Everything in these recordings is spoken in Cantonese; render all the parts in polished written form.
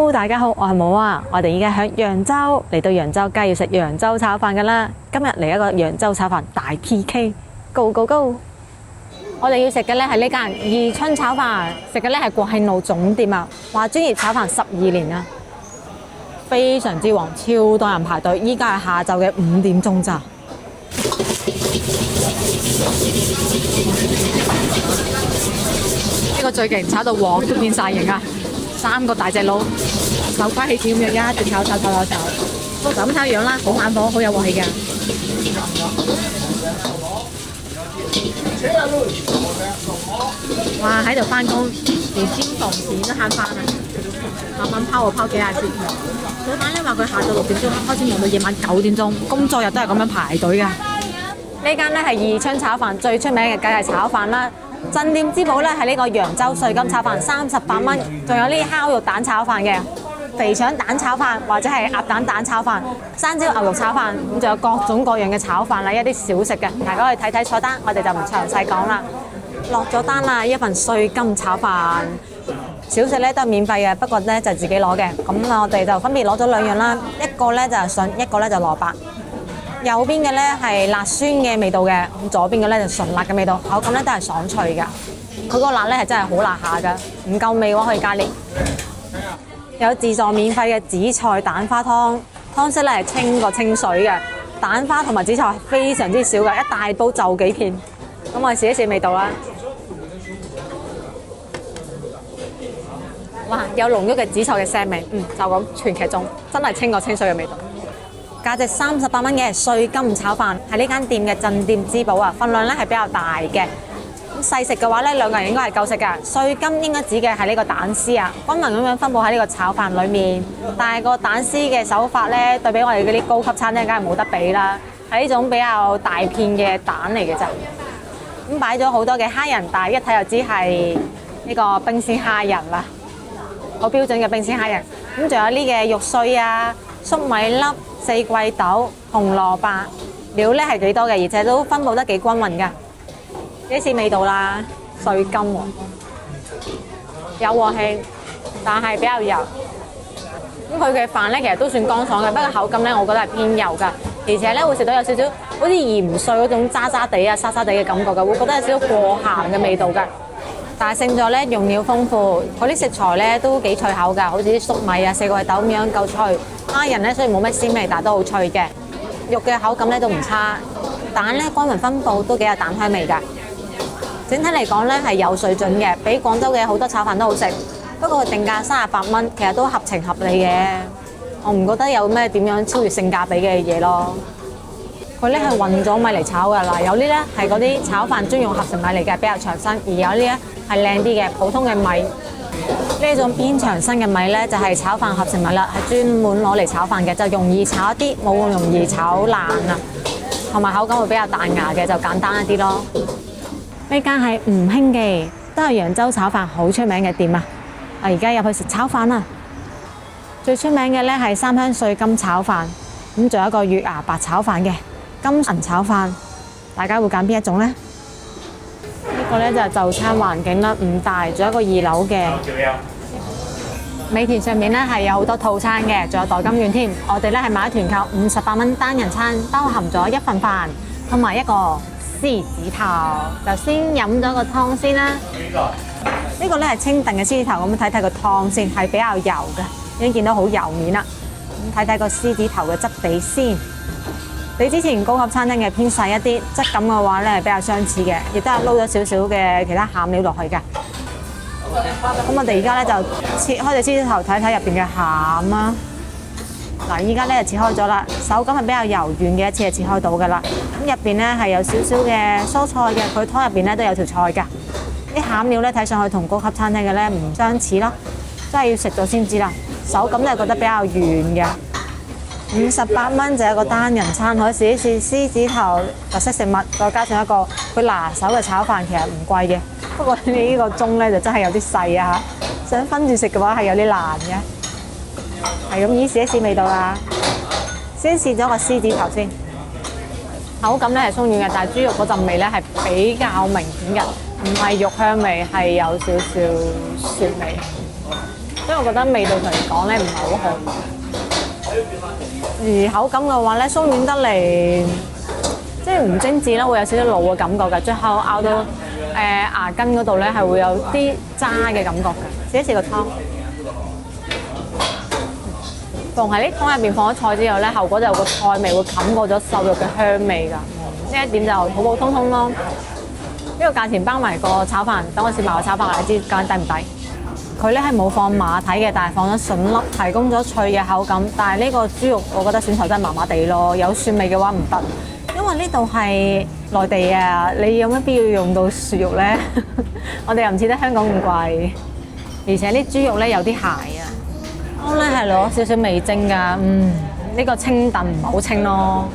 Hello， 大家好，我係冇啊。我哋依家喺揚州，嚟到揚州梗係要食揚州炒飯噶啦。今日嚟一個揚州炒飯大 PK，Go Go Go！我哋要食嘅咧係呢間宜春炒飯，食嘅咧係國慶路總店啊。話專業炒飯12年啦，非常之旺，超多人排隊。依家係下晝嘅5點鐘咋。呢個最勁，炒到黃都變晒形啊！3個大隻佬手瓜起子咁樣一直炒，都就咁睇樣啦，好猛火，好有鑊氣㗎。哇！喺度翻工，連煎房錢都慳翻啊！慢慢拋就拋幾廿次。老闆咧話佢下晝6點鐘開始忙到夜晚9點鐘，工作日都係咁樣排隊㗎。呢間咧係宜春炒飯，最出名嘅梗係炒飯啦。鎮店之寶咧係呢個揚州碎金炒飯，38蚊，仲有呢烤肉蛋炒飯嘅，肥腸蛋炒飯或者係鴨蛋炒飯，山椒牛肉炒飯，咁仲有各種各樣嘅炒飯啦，一啲小食嘅，大家可以睇睇菜單，我哋就唔詳細講啦。落咗單啦，一份碎金炒飯，小食咧都係免費嘅，不過咧就自己攞嘅。咁我哋就分別攞咗2樣啦，一個咧就係筍，一個咧就蘿蔔。右邊嘅咧係辣酸嘅味道嘅，咁左邊嘅咧就純辣嘅味道，口感咧都係爽脆嘅。佢個辣咧係真係好辣下㗎，唔夠味嘅話可以加烈。有自助免費嘅紫菜蛋花湯，湯色咧係清過清水嘅，蛋花同埋紫菜係非常之少嘅，一大煲就幾片。咁我哋試一試味道啦。哇！有濃郁嘅紫菜嘅腥味，就咁全劇終，真係清過清水嘅味道。價值38蚊嘅碎金炒飯係呢間店嘅鎮店之寶啊！份量咧係比較大嘅，咁細食嘅話咧2個人應該係夠食㗎。碎金應該指嘅係呢個蛋絲啊，均勻咁樣分佈喺呢個炒飯裡面。但係個蛋絲嘅手法咧，對比我哋嗰啲高級餐廳，梗係冇得比啦。係呢種比較大片嘅蛋嚟嘅咋。咁擺咗好多嘅蝦仁，但係一睇就知係呢個冰鮮蝦仁啦，好標準嘅冰鮮蝦仁。咁仲有呢嘅肉碎啊、粟米粒、四季豆、紅蘿蔔，料咧係幾多嘅，而且都分佈得幾均勻㗎。幾似味道啦，碎金喎，有鑊氣，但係比較油。咁佢嘅飯咧其實都算乾爽嘅，不過口感咧我覺得係偏油㗎，而且咧會食到有少少好似鹽碎嗰種渣渣地啊、沙沙地嘅感覺㗎，會覺得有少少過鹹嘅味道㗎。但係勝在咧用料豐富，嗰啲食材咧都幾脆口㗎，好似啲粟米啊、四季豆咁樣夠脆。蝦仁咧雖然冇乜鮮味，但係都好脆嘅。肉嘅口感咧都唔差，蛋咧均勻分佈都幾有蛋香味㗎。整體嚟講咧係有水準嘅，比廣州嘅好多炒飯都好食。不過定價38蚊，其實都合情合理嘅。我唔覺得有咩點樣超越性價比嘅嘢咯。佢咧係混咗米嚟炒㗎嗱，有啲咧係嗰啲炒飯專用合成米嚟嘅，比較長身；而有啲咧係靚啲嘅普通嘅米。呢種偏長身嘅米咧就係炒飯合成米啦，係專門攞嚟炒飯嘅，就容易炒一啲，冇咁容易炒爛啊。同埋口感會比較彈牙嘅，就簡單一啲咯。呢間係吳興記，都係揚州炒飯好出名嘅店啊！我而家入去食炒飯啦。最出名嘅咧係三香碎金炒飯，咁仲有一個月牙白炒飯嘅金銀炒飯，大家會揀邊一種呢？呢個咧就係就餐環境啦，唔大，仲有一個2樓嘅。美團上面咧係有好多套餐嘅，仲有代金券添。我哋咧係買團購58蚊單人餐，包含咗1份飯同埋一個獅子頭。就先飲咗個湯先啦。呢個咧係清燉嘅獅子頭，咁睇睇個湯先，係比較油嘅，已經見到好油面啦。咁睇睇個獅子頭嘅質地先，比之前高級餐廳嘅偏細一啲，質感嘅話咧係比較相似嘅，亦都係撈咗少少嘅其他餡料落去嘅。咁我哋而家咧就切開隻獅子頭，睇睇入邊嘅餡啦。嗱，依家咧就切開咗啦，手感係比較柔軟嘅，一次就切開到㗎啦。咁入邊咧係有少少嘅蔬菜嘅，佢湯入邊咧都有條菜㗎。啲餡料咧睇上去同高級餐廳嘅咧唔相似咯，真係要食咗先知啦。手感咧覺得比較軟嘅。58蚊就有個單人餐，可以試一試獅子頭特色食物，再加上一個佢拿手嘅炒飯，其實唔貴嘅。不過你呢個盅咧就真係有啲細啊嚇，想分住食嘅話係有啲難嘅。係咁，依試一試味道啦。先試咗個獅子頭先，口感咧係鬆軟嘅，但係豬肉嗰陣味咧係比較明顯嘅，唔係肉香味，係有少少雪味。所以我覺得味道上嚟講咧唔係好好。而口感嘅話咧，鬆軟得嚟，即係唔精緻啦，會有少少老嘅感覺㗎。最後咬到牙根嗰度咧，係會有啲渣嘅感覺㗎。試一試個湯，逢喺啲湯入邊放咗菜之後咧，後果就個菜味會冚過咗瘦肉嘅香味㗎。呢一點就普普通通咯。呢個價錢包埋個炒飯，等我試埋個炒飯，你知究竟抵唔抵？佢咧係冇放馬蹄嘅，但係放咗筍粒，提供咗脆嘅口感。但係呢個豬肉，我覺得選材真係麻麻地咯。有蒜味嘅話唔得，因為呢度係內地啊，你有乜必要用到雪肉咧？我哋又唔似得香港咁貴，而且啲豬肉咧有啲鞋啊。湯咧係攞少少味精㗎，呢個清燉唔係好清咯。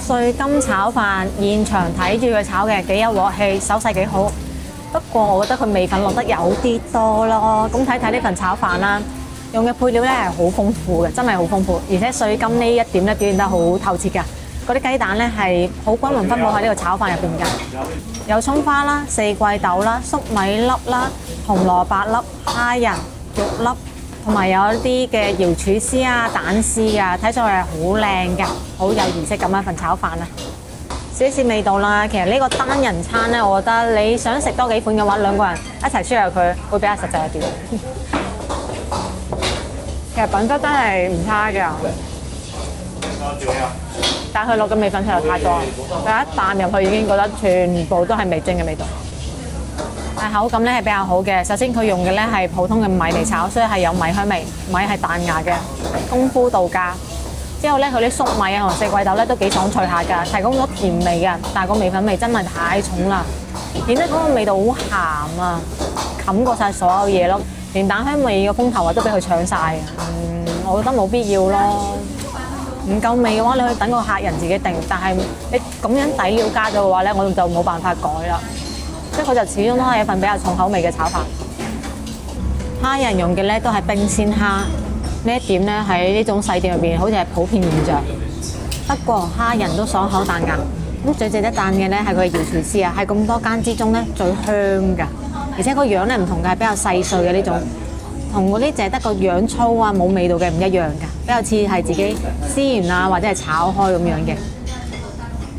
碎金炒飯，現場睇住佢炒嘅幾有鑊氣，手勢幾好。不過我覺得佢味粉落得有啲多咯。咁睇睇呢份炒飯啦，用嘅配料咧係好豐富嘅，真係好豐富。而且碎金呢一點咧表現得好透徹㗎。嗰啲雞蛋咧係好均勻分佈喺呢個炒飯入邊㗎。有葱花啦、四季豆啦、粟米粒啦、紅蘿蔔粒、蝦仁、肉粒。同埋有一啲嘅瑤柱絲啊、蛋絲啊，睇上去係好靚㗎，好有儀式感一份炒飯啊！試一試味道啦。其實呢個單人餐咧，我覺得你想食多幾款嘅話，兩個人一齊 share 佢會比較實際一啲。其實品質真係唔差㗎，但係佢落嘅味粉實在太多，第一啖入去已經覺得全部都係味精嘅味道。但口感咧係比較好嘅。首先佢用嘅咧係普通嘅米嚟炒，所以係有米香味，米係彈牙嘅，功夫到家。之後咧佢啲粟米啊同四季豆咧都幾爽脆下㗎，提供咗甜味嘅，但係個味粉味真係太重啦，顯得嗰個味道好鹹啊，冚過晒所有嘢咯，連蛋香味嘅風頭啊都俾佢搶晒。我覺得冇必要咯。唔夠味嘅話，你可以等個客人自己定，但係你咁樣底料加咗嘅話咧，我就冇辦法改啦。即係佢就始終都係一份比較重口味嘅炒飯。蝦仁用嘅咧都係冰鮮蝦，呢一點咧喺呢種細店入邊好似係普遍現象。不過蝦仁都爽口彈牙。咁最值得讚嘅咧係佢嘅瑤柱絲啊，係咁多間之中咧最香㗎，而且個樣咧唔同嘅係比較細碎嘅呢種，同嗰啲淨係得個樣粗啊冇味道嘅唔一樣㗎，比較似係自己絲完啊或者係炒開咁樣嘅。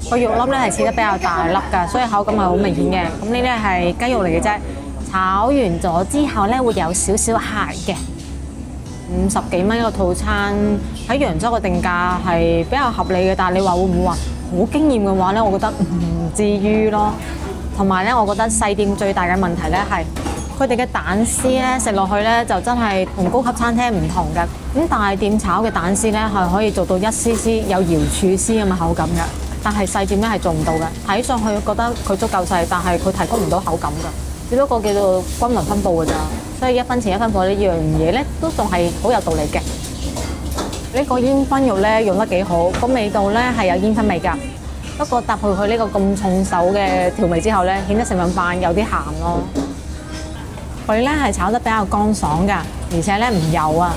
個肉粒咧係切得比較大粒㗎，所以口感係好明顯嘅。咁呢啲係雞肉嚟嘅啫，炒完咗之後咧會有少少蟹嘅。50幾蚊一個套餐，喺揚州嘅定價係比較合理嘅。但係你話會唔會話好驚豔嘅話咧，我覺得唔至於咯。同埋咧，我覺得細店最大嘅問題咧係佢哋嘅蛋絲咧食落去咧就真係同高級餐廳唔同嘅。咁大店炒嘅蛋絲咧係可以做到一絲絲有瑤柱絲咁嘅口感嘅。但係細店咧係做唔到嘅。睇上去覺得佢足夠細，但係佢提供唔到口感㗎，只不過叫做均勻分佈㗎咋。所以一分錢一分貨呢樣嘢咧，都仲係好有道理嘅。呢個煙燻肉咧用得幾好，個味道咧係有煙燻味㗎。不過搭配佢呢個咁重手嘅調味之後咧，顯得成份飯有啲鹹咯。佢咧係炒得比較乾爽㗎，而且咧唔油啊。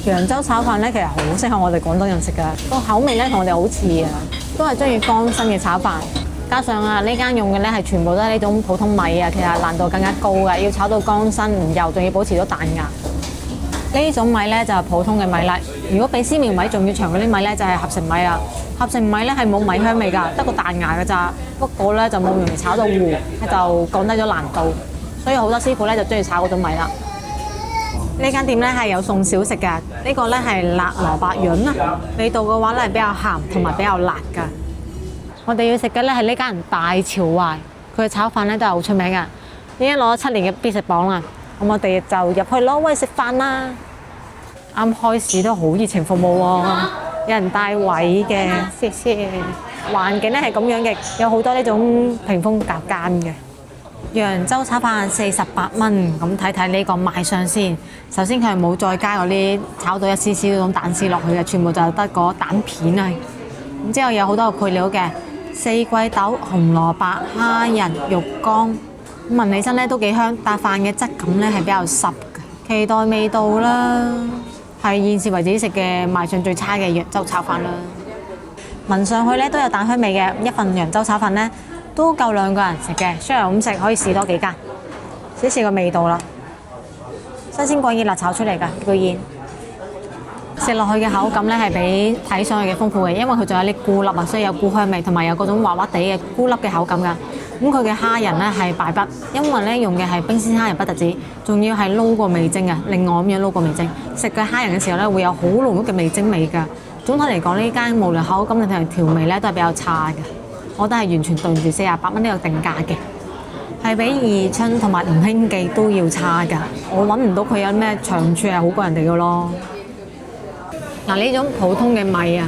揚州炒飯咧其實好適合我哋廣東人食㗎，個口味咧同我哋好似啊，都係中意乾身嘅炒飯。加上啊，呢間用嘅咧係全部都係呢種普通米啊，其實難度更加高㗎，要炒到乾身唔油，仲要保持到彈牙。呢種米咧就係普通嘅米啦。如果比絲苗米仲要長嗰啲米咧，就係合成米啊。合成米咧係冇米香味㗎，得個彈牙㗎咋。不過咧就冇容易炒到糊，就降低咗難度。所以好多師傅咧就中意炒嗰種米啦。呢間店咧係有送小食㗎，呢個咧係辣蘿蔔潤啊，味道嘅話咧係比較鹹同埋比較辣㗎。我哋要食嘅咧係呢間大潮懷，佢嘅炒飯咧都係好出名㗎，已經攞咗7年嘅必食榜啦。咁我哋就入去攞位食飯啦。啱開始都好熱情服務喎，有人帶位嘅，謝謝。環境咧係咁樣嘅，有好多呢種屏風隔間嘅。揚州炒飯48蚊，咁睇睇呢個賣相先。首先佢係冇再加嗰啲炒到一絲絲嗰種蛋絲落去嘅，全部就得個蛋片啊。咁之後有好多個配料嘅，四季豆、紅蘿蔔、蝦仁、肉乾。聞起身咧都幾香，但飯嘅質感咧係比較濕嘅。期待味道啦，係現時為止食嘅賣相最差嘅揚州炒飯啦。聞上去咧都有蛋香味嘅，一份揚州炒飯咧都夠2個人食嘅，share 咁食可以試多幾間。試試個味道啦，新鮮過熱辣炒出嚟㗎，居然食落去嘅口感咧係比睇上去嘅豐富嘅，因為佢仲有啲菇粒啊，所以有菇香味，同埋有嗰種滑滑地嘅菇粒嘅口感㗎。咁佢嘅蝦仁咧係敗筆，因為咧用嘅係冰鮮蝦仁不特止，仲要係撈過味精啊，另外咁樣撈過味精。食嘅蝦仁嘅時候咧會有好濃郁嘅味精味㗎。總體嚟講，呢間無論口感同埋調味咧都係比較差嘅，我覺得係完全對唔住48蚊呢個定價嘅，係比二春同埋吳興記都要差㗎。我揾唔到佢有咩長處係好過人哋嘅咯。嗱，呢種普通嘅米啊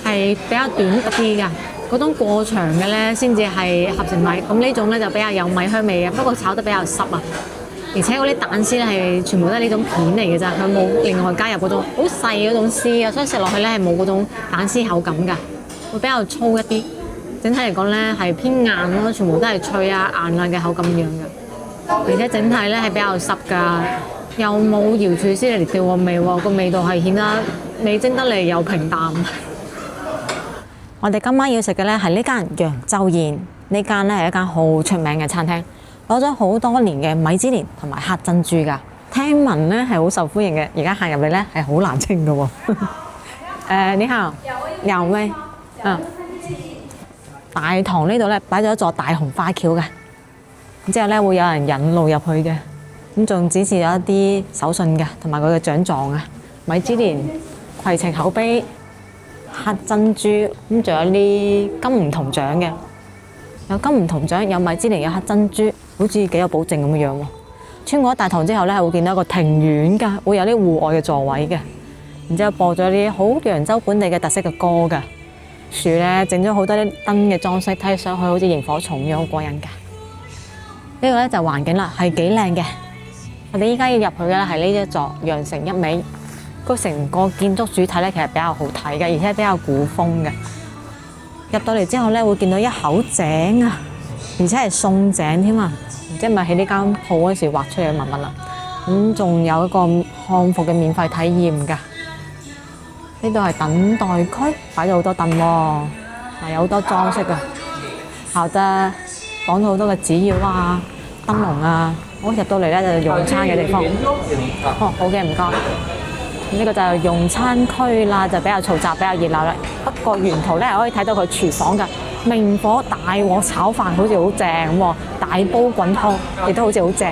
係比較短一啲㗎。嗰種過長嘅咧，先至係合成米。咁呢種咧就比較有米香味嘅，不過炒得比較濕啊。而且嗰啲蛋絲咧係全部都係呢種片嚟嘅咋，佢冇另外加入嗰種好細嗰種絲啊，所以食落去咧係冇嗰種蛋絲口感㗎，會比較粗一啲。整體嚟講咧係偏硬咯，全部都係脆啊硬嘅口感樣㗎。而且整體咧係比較濕㗎，又冇瑤柱絲嚟調個味喎，個味道係顯得味精得嚟又平淡。我哋今晚要食嘅咧係呢間揚州宴，呢間咧係一間好出名嘅餐廳，攞咗好多年嘅米芝蓮同埋黑珍珠㗎。聽聞咧係好受歡迎嘅，而家行入嚟咧係好難清㗎喎。你好，有咩？大堂呢度咧擺咗一座大紅花轎嘅，之後咧會有人引路入去嘅，咁仲展示咗一啲手信嘅，同埋佢嘅獎狀啊，米芝蓮、攜程口碑、黑珍珠，咁仲有啲金梧銅獎嘅，有金梧銅獎，有米芝蓮，有黑珍珠，好似幾有保證咁樣喎。穿過大堂之後咧，係會見到一個庭院㗎，會有啲戶外嘅座位嘅，然之後播咗啲好揚州本地嘅特色嘅歌㗎。樹咧整咗好多啲燈嘅裝飾，睇上去好似螢火蟲咁樣，好過癮㗎。呢個咧就環境啦，係幾靚嘅。我哋依家要入去嘅咧係呢一座羊城一味。個成個建築主體咧其實比較好睇嘅，而且比較古風嘅。入到嚟之後咧，會見到一口井啊，而且係送井添啊，唔知係咪喺呢間鋪嗰時畫出嚟嘅文物啦。咁仲有一個漢服嘅免費體驗㗎。呢度係等待區，擺咗好多凳喎，嗱有好多裝飾㗎，好得綁咗好多嘅紙鷂啊、燈籠啊。我入到嚟咧就係用餐嘅地方。哦，好嘅，唔該。呢個就係用餐區啦，就比較嘈雜，比較熱鬧啦。不過沿途咧可以睇到佢廚房㗎，明火大鑊炒飯好似好正喎，大煲滾湯亦都好似好正。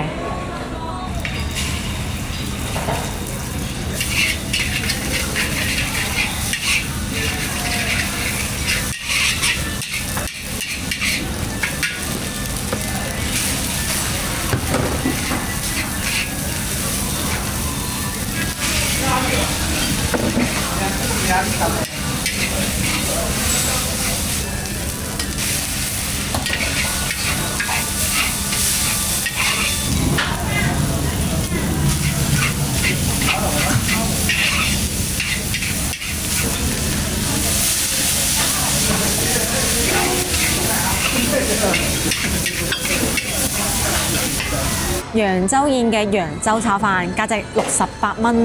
揚州宴嘅揚州炒飯，價值68蚊。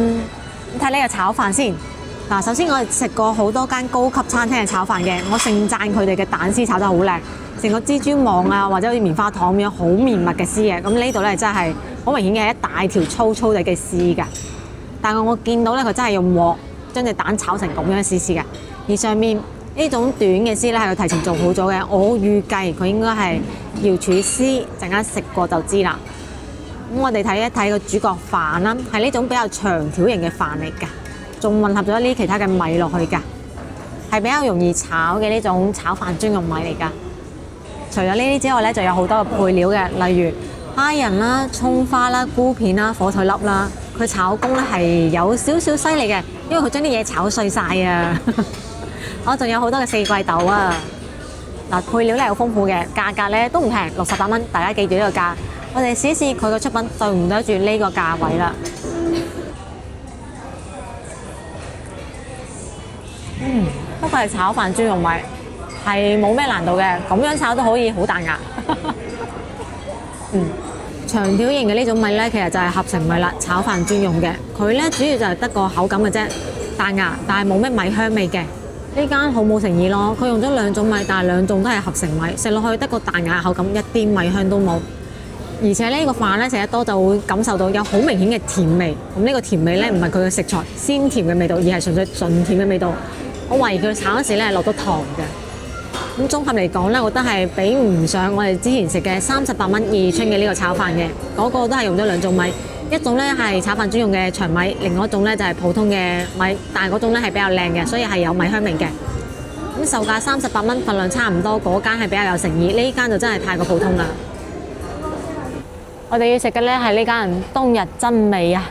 睇呢個炒飯先。嗱，首先我食過好多間高級餐廳嘅炒飯嘅，我盛讚佢哋嘅蛋絲炒得好靚，成個蜘蛛網啊，或者好似棉花糖咁樣好綿密嘅絲嘅。咁呢度咧真係好明顯嘅一大條粗粗地嘅絲㗎。但係我見到咧佢真係用鑊將隻蛋炒成咁樣絲絲嘅，而上面呢種短嘅絲咧係佢提前做好咗嘅。我預計佢應該係瑤柱絲，陣間食過就知啦。咁我哋睇一睇個主角飯啦，係呢種比較長條型嘅飯嚟㗎。仲混合咗啲其他嘅米落去㗎，係比較容易炒嘅呢種炒飯專用米嚟㗎。除咗呢啲之外咧，就有好多嘅配料嘅，例如蝦仁啦、葱花啦、菇片啦、火腿粒啦。佢炒工咧係有少少犀利嘅，因為佢將啲嘢炒碎晒啊！我仲有好多嘅四季豆啊！嗱，配料咧好豐富嘅，價格咧都唔平，68蚊。大家記住呢個價。我哋試一試佢個出品對唔對得住呢個價位啦。不過係炒飯專用米，係冇咩難度嘅，咁樣炒都可以好彈牙。長條形嘅呢種米咧，其實就係合成米啦，炒飯專用嘅。佢咧主要就係得個口感嘅啫，彈牙，但係冇咩米香味嘅。呢間好冇誠意咯，佢用咗兩種米，但係兩種都係合成米，食落去得個彈牙口感，一啲米香都冇。而且呢個飯咧食得多就會感受到有好明顯嘅甜味。咁呢個甜味咧唔係佢嘅食材鮮甜嘅味道，而係純粹純甜嘅味道。我懷疑佢炒嗰時咧係落咗糖嘅。咁綜合嚟講咧，我覺得係比唔上我哋之前食嘅38蚊二春嘅呢個炒飯嘅。嗰個都係用咗兩種米，一種咧係炒飯專用嘅長米，另外一種咧就係普通嘅米，但係嗰種咧係比較靚嘅，所以係有米香味嘅。咁售價38蚊，份量差唔多，嗰間係比較有誠意，呢間就真係太過普通啦。我哋要食嘅咧係呢間冬日珍美啊！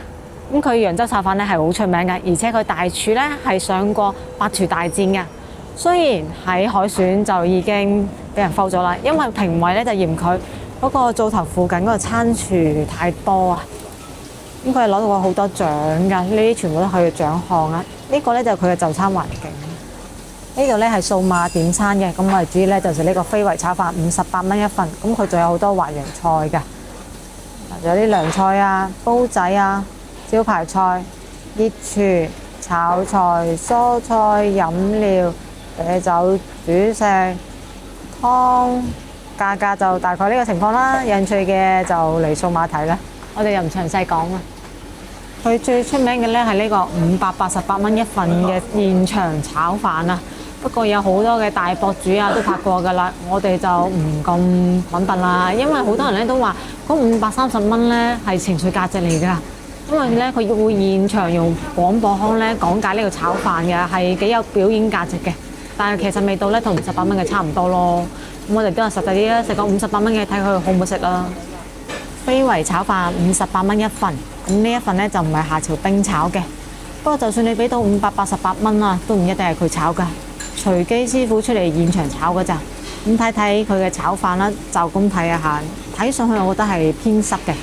咁佢揚州炒飯咧係好出名嘅，而且佢大廚咧係上過百廚大戰嘅。雖然喺海選就已經俾人 fail 咗啦，因為評委咧就嫌佢嗰個灶頭附近嗰個餐廚太多啊。咁佢係攞到過好多獎㗎，呢啲全部都係佢嘅獎項啊。呢個咧就係佢嘅就餐環境。呢度咧係數碼點餐嘅，咁我哋主要咧就食呢個飛圍炒飯，58蚊一份。咁佢仲有好多淮揚菜㗎。有啲涼菜啊、煲仔啊、招牌菜、熱廚、炒菜、蔬菜、飲料、啤酒、主食、湯，價格就大概呢個情況啦。有興趣嘅就嚟數碼睇啦。我哋又唔詳細講啦。佢最出名嘅咧係呢個588蚊一份嘅現場炒飯啊。不過有好多嘅大博主啊都拍過㗎啦，我哋就唔咁揾笨啦，因為好多人咧都話嗰530蚊咧係情緒價值嚟㗎，因為咧佢會現場用廣播腔咧講解呢個炒飯嘅，係幾有表演價值嘅。但係其實味道咧同58蚊嘅差唔多咯。咁我哋都係實際啲啦，食個58蚊嘅睇佢好唔好食啦。飛圍炒飯58蚊一份，咁呢一份咧就唔係夏朝冰炒嘅。不過就算你俾到588蚊啊，都唔一定係佢炒㗎。隨機師傅出嚟現場炒嗰咋，咁睇睇佢嘅炒飯啦，就咁睇一下，睇上去我覺得係偏濕嘅。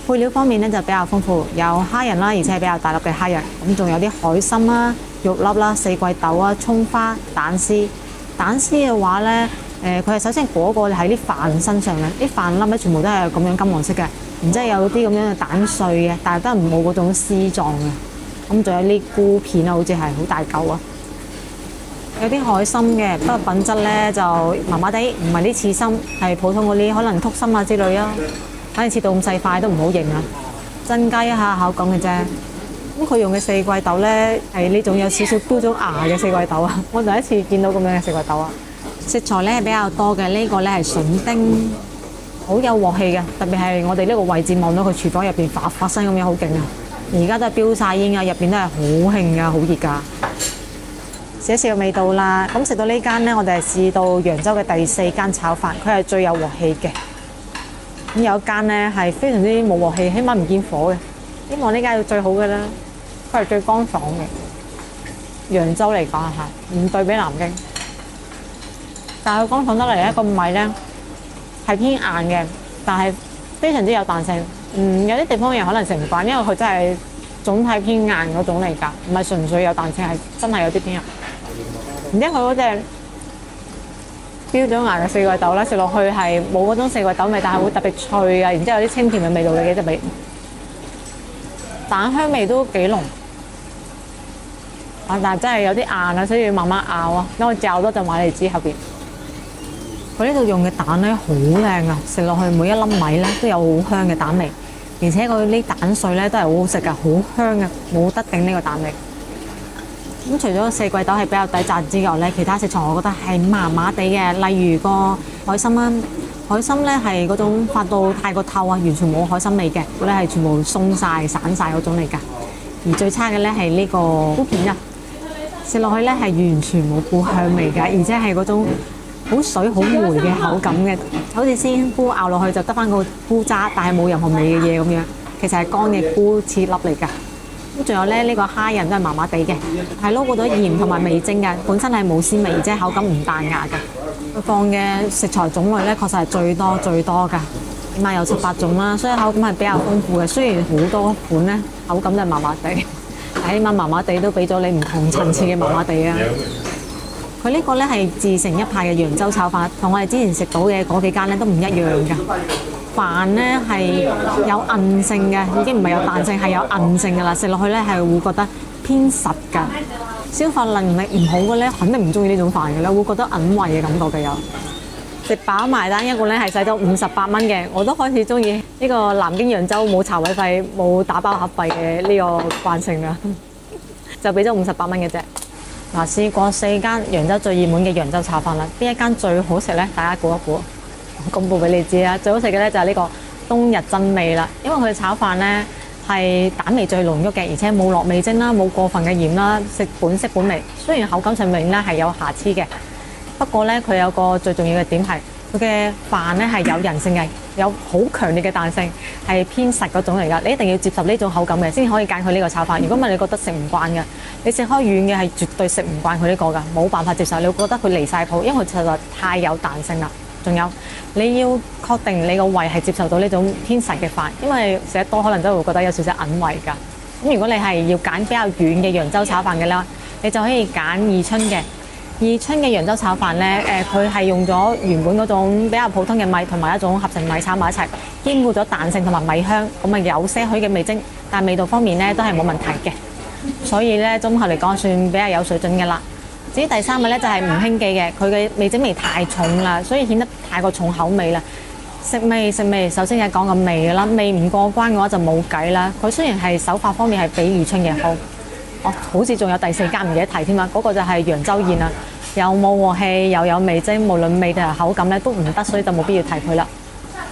配料方面咧就比較豐富，有蝦仁啦，而且係比較大粒嘅蝦仁，咁仲有啲海參啦、肉粒啦、四季豆啊、葱花、蛋絲。蛋絲嘅話咧，佢係首先裹過喺啲飯身上嘅，啲飯粒咧全部都係咁樣金黃色嘅，然之後有啲咁樣嘅蛋碎嘅，但係都係冇嗰種絲狀嘅。咁仲有啲菇片啊，好似係好大嚿啊。有啲海參嘅，不過品質咧就麻麻地，唔係啲刺參，係普通嗰啲可能禿參啊之類啊。反正切到咁細塊都唔好認啊，增加一下口感嘅啫。咁佢用嘅四季豆咧係呢種有少少標咗芽嘅四季豆啊，我第一次見到咁樣嘅四季豆啊。食材咧係比較多嘅，呢個咧係筍丁，好有鑊氣嘅，特別係我哋呢個位置望到佢廚房入邊發聲咁樣好勁啊！而家都係飆晒煙啊，入邊都係好興啊，好熱㗎。試一試個味道啦，咁食到呢間呢，我哋係試到揚州嘅第4間炒飯，佢係最有鑊氣嘅。咁有一間呢係非常之冇鑊氣，起碼唔見火嘅。希望呢間係最好嘅啦，佢係最乾爽嘅。揚州嚟講嚇，唔對比南京，但係佢乾爽得嚟呢個米呢係偏硬嘅，但係非常之有彈性。有啲地方人可能食唔慣，因為佢真係總體偏硬嗰種嚟㗎，唔係純粹有彈性，係真係有啲偏硬。然之後佢嗰隻標準顏嘅四季豆咧，食落去係冇嗰種四季豆味，但係會特別脆啊，然之後有啲清甜嘅味道嘅，幾特別。蛋香味都幾濃，但係真係有啲硬啊，所以要慢慢咬啊。因為嚼多陣話你知後邊。佢呢度用嘅蛋咧好靚啊，食落去每一粒米咧都有好香嘅蛋味，而且佢啲蛋碎咧都係好好食㗎，好香嘅，冇得頂呢個蛋味。咁除咗四季豆係比較抵讚之外咧，其他食材我覺得係麻麻地嘅，例如個海參啦，海參咧係嗰種發到太過透啊，完全冇海參味嘅，佢咧係全部鬆晒、散晒嗰種嚟㗎。而最差嘅咧係呢個菇片啊，食落去咧係完全冇菇香味㗎，而且係嗰種好水好霉嘅口感嘅，好似鮮菇咬落去就得翻個菇渣，但係冇任何味嘅嘢咁樣。其實係乾嘅菇切粒嚟㗎。咁仲有咧，呢個蝦仁都係麻麻地嘅，係撈過咗鹽同埋味精嘅，本身係冇鮮味，而且口感唔彈牙嘅。佢放嘅食材種類咧，確實係最多㗎，起碼有7、8種啦，所以口感係比較豐富嘅。雖然好多款咧，口感都係麻麻地，但起碼麻麻地都俾咗你唔同層次嘅麻麻地啊！佢呢個咧係自成一派嘅揚州炒飯，同我哋之前食到嘅嗰幾間咧都唔一樣㗎。飯咧係有韌性嘅，已經唔係有彈性，係有韌性㗎啦。食落去咧係會覺得偏實㗎。消化能力唔好嘅咧，肯定唔中意呢種飯嘅咧，會覺得韌胃嘅感覺嘅有。食飽埋單一個咧係使咗58蚊嘅，我都開始中意呢個南京揚州冇茶位費、冇打包盒費嘅呢個慣性啦，就俾咗58蚊嘅啫。嗱，試過4間揚州最熱門嘅揚州炒飯啦，邊一間最好食咧？大家估一估。公佈俾你知啦，最好食嘅咧就係呢個冬日珍味啦，因為佢炒飯咧係蛋味最濃郁嘅，而且冇落味精啦，冇過分嘅鹽啦，食本色本味。雖然口感上面咧係有瑕疵嘅，不過咧佢有個最重要嘅點係佢嘅飯咧係有韌性嘅，有好強烈嘅彈性，係偏實嗰種嚟㗎。你一定要接受呢種口感嘅，先可以揀佢呢個炒飯。如果唔係，你覺得食唔慣嘅，你食開軟嘅係絕對食唔慣佢呢個㗎，冇辦法接受。你會覺得佢離晒譜，因為佢實在太有彈性啦。仲有你要確定你個胃係接受到呢種偏實嘅飯，因為食得多可能都會覺得有少少韌胃㗎。咁如果你係要揀比較軟嘅揚州炒飯嘅啦，你就可以揀二春嘅。二春嘅揚州炒飯咧，佢係用咗原本嗰種比較普通嘅米同埋一種合成米炒埋一齊，兼顧咗彈性同埋米香，咁啊有些許嘅味精，但係味道方面咧都係冇問題嘅。所以咧綜合嚟講算比較有水準嘅啦。至於第3個咧就係吳興記嘅，佢嘅味精味太重啦，所以顯得太過重口味啦。食味，首先係講個味啦，味唔過關嘅話就冇計啦。佢雖然係手法方面係比二春嘅好，好似仲有第4間唔記得提添啊，嗰個就係揚州宴啊，又冇鑊氣又有味精，無論味定係口感咧都唔得，所以就冇必要提佢啦。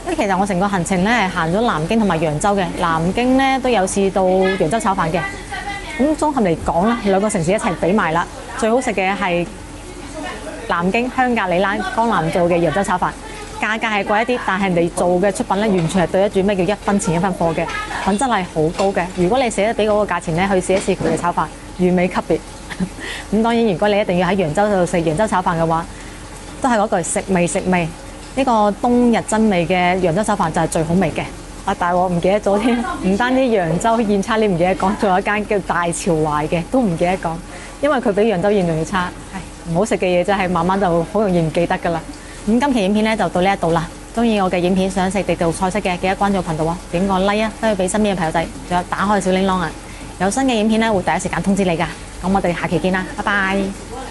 咁其實我成個行程咧係行咗南京同埋揚州嘅，南京咧都有試到揚州炒飯嘅。咁綜合嚟講啦，2個城市一齊比埋啦，最好食嘅係南京香格里拉江南做嘅揚州炒飯，價格係貴一啲，但係你做嘅出品咧完全係對得住咩叫1分錢1分貨嘅，品質係好高嘅。如果你捨得俾嗰個價錢咧，去試一試佢嘅炒飯，完美級別。咁當然，如果你一定要喺揚州度食揚州炒飯嘅話，都係嗰句食味。呢個冬日珍味嘅揚州炒飯就係最好味嘅。大鑊唔記得咗添，唔單止揚州宴餐你唔記得講，仲有一間叫大潮懷嘅都唔記得講，因為佢比揚州宴仲要差。唔好食嘅嘢真係慢慢就好容易唔記得㗎啦。咁今期影片咧就到呢一度啦。中意我嘅影片，想食地道菜式嘅，記得關注我頻道啊，點個 like 啊，都要俾身邊嘅朋友仔，仲有打開小鈴鐺啊，有新嘅影片咧會第一時間通知你㗎。咁我哋下期見啦，拜拜。